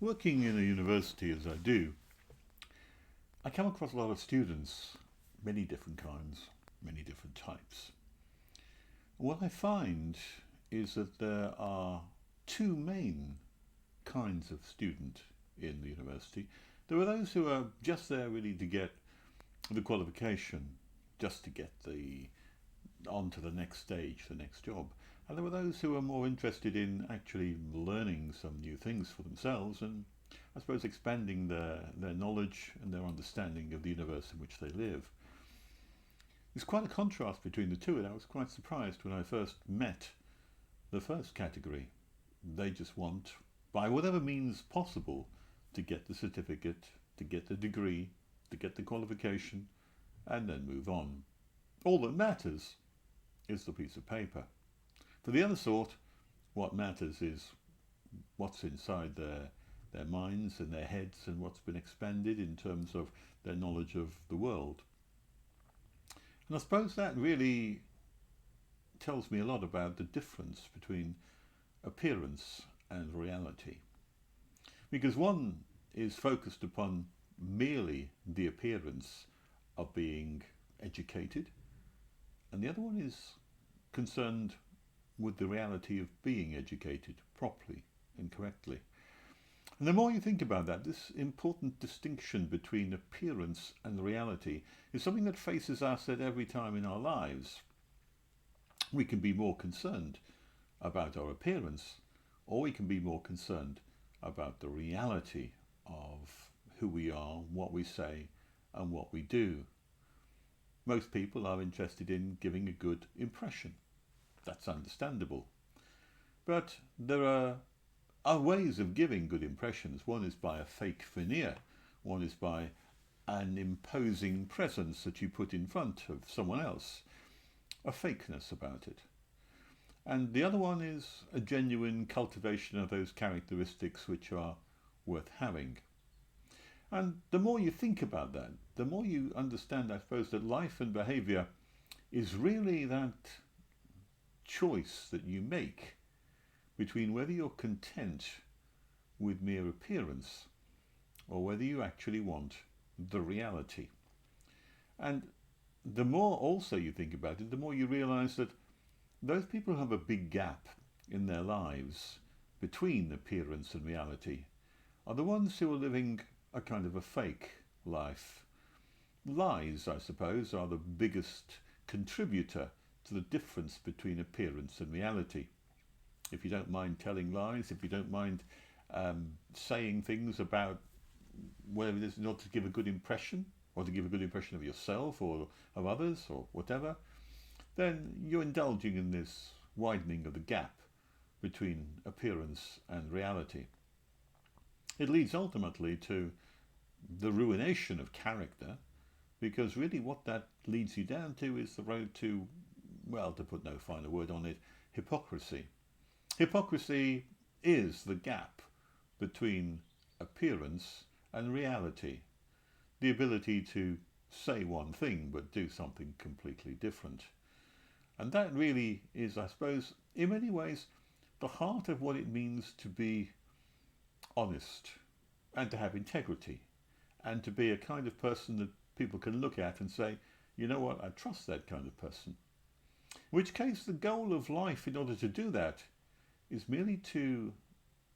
Working in a university as I do, I come across a lot of students, many different kinds, many different types. What I find is that there are two main kinds of student in the university. There are those who are just there really to get the qualification, just to get the on to the next stage, the next job. And there are those who are more interested in actually learning some new things for themselves and I suppose expanding their knowledge and their understanding of the universe in which they live. There's quite a contrast between the two, and I was quite surprised when I first met the first category. They just want, by whatever means possible, to get the certificate, to get the degree, to get the qualification, and then move on. All that matters is the piece of paper. For the other sort, what matters is what's inside their minds and their heads and what's been expanded in terms of their knowledge of the world. And I suppose that really tells me a lot about the difference between appearance and reality. Because one is focused upon merely the appearance of being educated, and the other one is concerned with the reality of being educated properly and correctly. And the more you think about that, this important distinction between appearance and reality is something that faces us at every time in our lives. We can be more concerned about our appearance, or we can be more concerned about the reality of who we are, what we say, and what we do. Most people are interested in giving a good impression. That's understandable. But there are ways of giving good impressions. One is by a fake veneer. One is by an imposing presence that you put in front of someone else. A fakeness about it. And the other one is a genuine cultivation of those characteristics which are worth having. And the more you think about that, the more you understand, I suppose, that life and behaviour is really that choice that you make between whether you're content with mere appearance or whether you actually want the reality. And the more also you think about it, the more you realise that those people who have a big gap in their lives between appearance and reality are the ones who are living a kind of a fake life. Lies, I suppose, are the biggest contributor to the difference between appearance and reality. If you don't mind telling lies, if you don't mind saying things about whether it is in order to give a good impression, or to give a good impression of yourself or of others or whatever, then you're indulging in this widening of the gap between appearance and reality. It leads ultimately to the ruination of character, because really what that leads you down to is the road to, well, to put no finer word on it, hypocrisy. Hypocrisy is the gap between appearance and reality. The ability to say one thing but do something completely different. And that really is, I suppose, in many ways, the heart of what it means to be honest and to have integrity and to be a kind of person that people can look at and say, you know what, I trust that kind of person. In which case, the goal of life in order to do that is merely to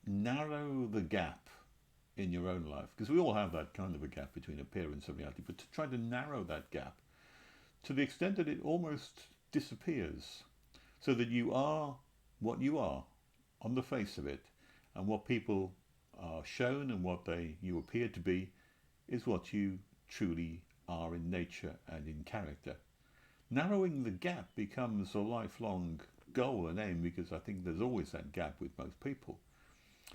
narrow the gap in your own life, because we all have that kind of a gap between appearance and reality, but to try to narrow that gap to the extent that it almost disappears, so that you are what you are on the face of it, and what people are shown and what you appear to be is what you truly are in nature and in character. Narrowing the gap becomes a lifelong goal and aim, because I think there's always that gap with most people.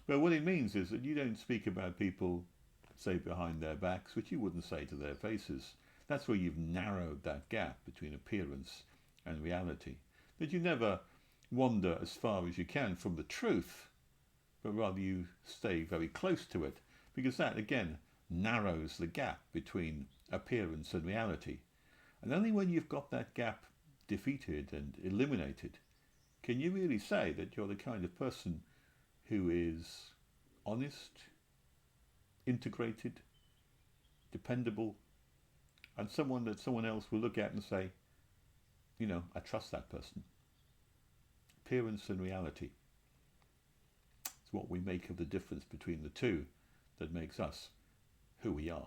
But what it means is that you don't speak about people, say, behind their backs, which you wouldn't say to their faces. That's where you've narrowed that gap between appearance and reality. That you never wander as far as you can from the truth, but rather you stay very close to it, because that, again, narrows the gap between appearance and reality. And only when you've got that gap defeated and eliminated can you really say that you're the kind of person who is honest, integrated, dependable, and someone that someone else will look at and say, you know, I trust that person. Appearance and reality. It's what we make of the difference between the two that makes us who we are.